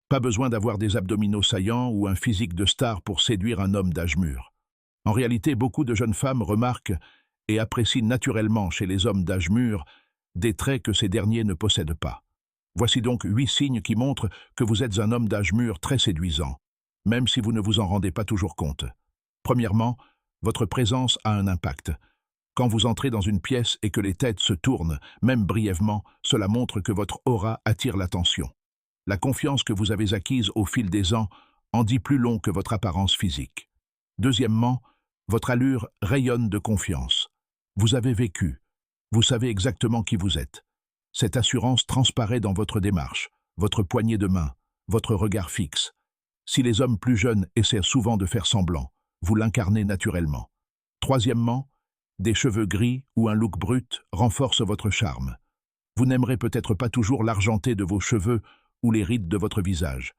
Pas besoin d'avoir des abdominaux saillants ou un physique de star pour séduire un homme d'âge mûr. En réalité, beaucoup de jeunes femmes remarquent et apprécient naturellement chez les hommes d'âge mûr des traits que ces derniers ne possèdent pas. Voici donc 8 signes qui montrent que vous êtes un homme d'âge mûr très séduisant, même si vous ne vous en rendez pas toujours compte. Premièrement, votre présence a un impact. Quand vous entrez dans une pièce et que les têtes se tournent, même brièvement, cela montre que votre aura attire l'attention. La confiance que vous avez acquise au fil des ans en dit plus long que votre apparence physique. Deuxièmement, votre allure rayonne de confiance. Vous avez vécu. Vous savez exactement qui vous êtes. Cette assurance transparaît dans votre démarche, votre poignée de main, votre regard fixe. Si les hommes plus jeunes essaient souvent de faire semblant, vous l'incarnez naturellement. Troisièmement, des cheveux gris ou un look brut renforcent votre charme. Vous n'aimerez peut-être pas toujours l'argenté de vos cheveux ou les rides de votre visage.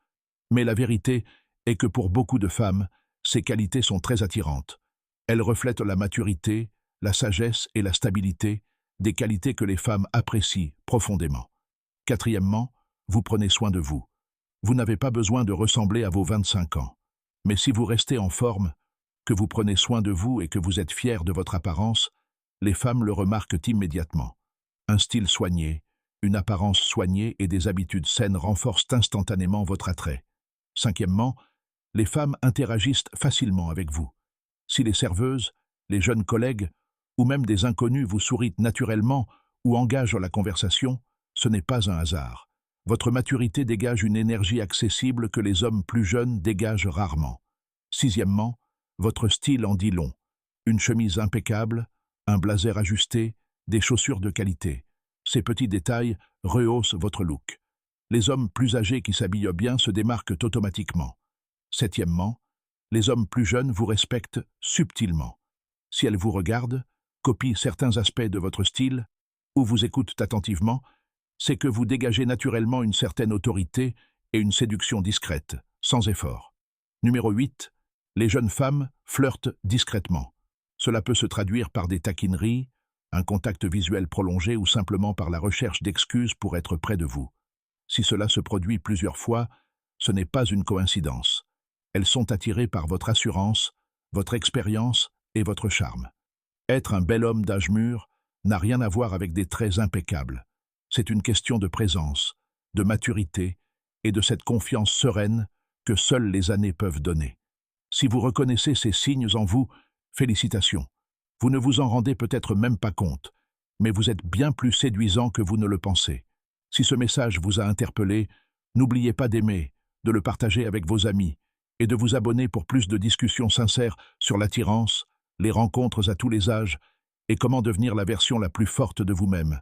Mais la vérité est que pour beaucoup de femmes, ces qualités sont très attirantes. Elles reflètent la maturité, la sagesse et la stabilité, des qualités que les femmes apprécient profondément. Quatrièmement, vous prenez soin de vous. Vous n'avez pas besoin de ressembler à vos 25 ans. Mais si vous restez en forme, que vous prenez soin de vous et que vous êtes fier de votre apparence, les femmes le remarquent immédiatement. Un style soigné, une apparence soignée et des habitudes saines renforcent instantanément votre attrait. Cinquièmement, les femmes interagissent facilement avec vous. Si les serveuses, les jeunes collègues ou même des inconnus vous sourient naturellement ou engagent la conversation, ce n'est pas un hasard. Votre maturité dégage une énergie accessible que les hommes plus jeunes dégagent rarement. Sixièmement, votre style en dit long. Une chemise impeccable, un blazer ajusté, des chaussures de qualité. Ces petits détails rehaussent votre look. Les hommes plus âgés qui s'habillent bien se démarquent automatiquement. Septièmement, les hommes plus jeunes vous respectent subtilement. Si elles vous regardent, copient certains aspects de votre style, ou vous écoutent attentivement, c'est que vous dégagez naturellement une certaine autorité et une séduction discrète, sans effort. Numéro 8. Les jeunes femmes flirtent discrètement. Cela peut se traduire par des taquineries, un contact visuel prolongé ou simplement par la recherche d'excuses pour être près de vous. Si cela se produit plusieurs fois, ce n'est pas une coïncidence. Elles sont attirées par votre assurance, votre expérience et votre charme. Être un bel homme d'âge mûr n'a rien à voir avec des traits impeccables. C'est une question de présence, de maturité et de cette confiance sereine que seules les années peuvent donner. Si vous reconnaissez ces signes en vous, félicitations. Vous ne vous en rendez peut-être même pas compte, mais vous êtes bien plus séduisant que vous ne le pensez. Si ce message vous a interpellé, n'oubliez pas d'aimer, de le partager avec vos amis et de vous abonner pour plus de discussions sincères sur l'attirance, les rencontres à tous les âges et comment devenir la version la plus forte de vous-même.